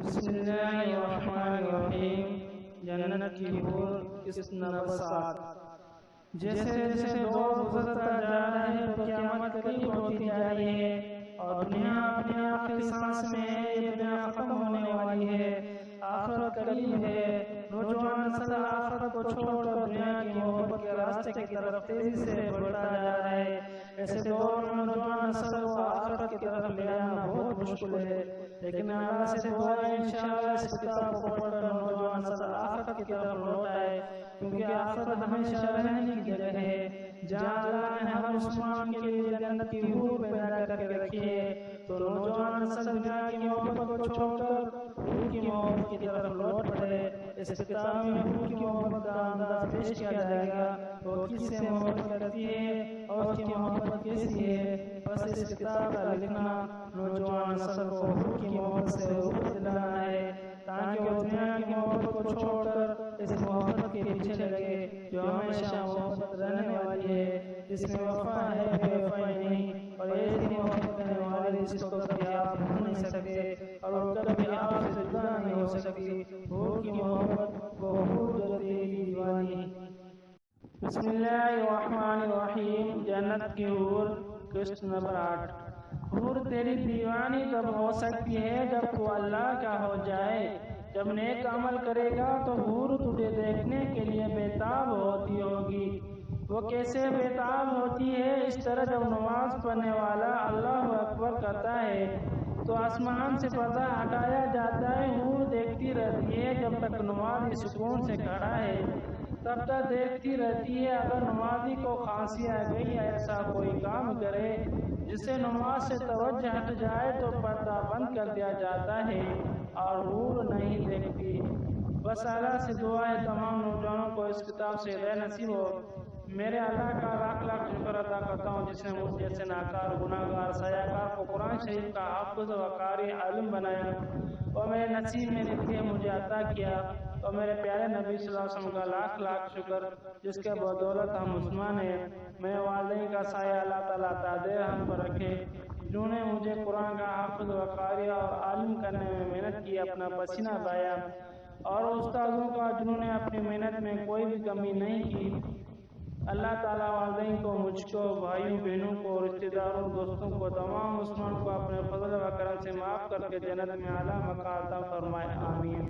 بسم اللہ الرحمن الرحیم۔ جنت کی حور قسط نمبر 7۔ جیسے جیسے دور گزرتا جا رہا ہے تو قیامت قریب ہوتی جا رہی ہے اور دنیا اپنے آخری سانس میں ہے، یہ دنیا ختم ہونے والی ہے، آخرت قریب ہے۔ نوجوان نسل آخرت کو چھوڑ کر دنیا کی محبت کے راستے کی طرف تیزی سے بڑھتا جا رہا ہے۔ ایسے دور میں نوجوان نسل کو آخرت کی طرف لے آنا بہت مشکل ہے، لیکن اللہ سے دعا ہے انشاءاللہ اس کتاب کو پڑھ کر نوجوان نسل آخرت کی طرف لوٹ آئے، کیونکہ آخرت ہمیشہ رہنے کی جگہ ہے جہاں اللہ نے ہر مسلمان کے لیے جنت کی حور پیدا کر کے رکھی ہے۔ تو نوجوان نسل دنیا کی محبت کو چھوڑ کر حور کی محبت کی طرف لوٹ پڑے۔ اس کتاب میں حور کی محبت کا انداز پیش کیا جائے گا، وہ کس سے محبت کرتی ہے اور اس کی محبت کیسی ہے۔ بس اس کتاب کا لکھنا نوجوان نسل کو حور کی محبت سے روح دلانا ہے، تاکہ وہ دنیا کی محبت کو چھوڑ کر اس محبت کے پیچھے لگے جو ہمیشہ محبت رہنے والی ہے، جس میں وفا ہے، بے وفائی نہیں، اور ایسی محبت کرنے والی جس کو کبھی آپ بھول نہیں سکتے اور وہ کبھی آپ سے جدا نہیں ہو سکتی۔ حور کی محبت وہ حور جو تیری دیوانی۔ بسم اللہ الرحمن الرحیم۔ جنت کی حور قسط نمبر 8۔ حور تیری دیوانی تب ہو سکتی ہے جب تو اللہ کا ہو جائے۔ جب نیک عمل کرے گا تو حور تجھے دیکھنے کے لیے بےتاب ہوتی ہوگی۔ وہ کیسے بےتاب ہوتی ہے؟ اس طرح جب نماز پڑھنے والا اللہ اکبر کرتا ہے تو آسمان سے پردہ ہٹایا جاتا ہے، حور دیکھتی رہتی ہے جب تک نمازی سکون سے کھڑا ہے، تب تک دیکھتی رہتی ہے۔ اگر نمازی کو کھانسی آ گئی یا ایسا کوئی کام کرے جس سے نماز سے توجہ ہٹ جائے تو پردہ بند کر دیا جاتا ہے اور حور نہیں دیکھتی۔ بس اللہ سے دعا ہے تمام نوجوانوں کو اس کتاب سے ہدایت نصیب ہو۔ میرے اللہ کا لاکھ لاکھ شکر ادا کرتا ہوں جس نے مجھ جیسے ناکار، گناہ گار، سایہ کار کو قرآن شریف کا حافظ و قاری عالم بنایا اور میرے نصیب میں لکھ کے مجھے عطا کیا، اور میرے پیارے نبی صلی اللہ علیہ وسلم کا لاکھ لاکھ شکر جس کے بدولت ہم مسلمان ہیں۔ میرے والدین کا سایہ اللہ تعالیٰ تا دیر ہم پر رکھے، جنہوں نے مجھے قرآن کا حافظ و قاری اور عالم کرنے میں محنت کی، اپنا پسینہ بہایا، اور استادوں کا جنہوں نے اپنی محنت میں کوئی بھی کمی نہیں کی۔ اللہ تعالیٰ والدین کو، مجھ کو، بھائیوں بہنوں کو، رشتہ داروں، دوستوں کو، تمام مسلمان کو اپنے فضل و کرم سے معاف کر کے جنت میں اعلیٰ مقام عطا فرمائے، آمین۔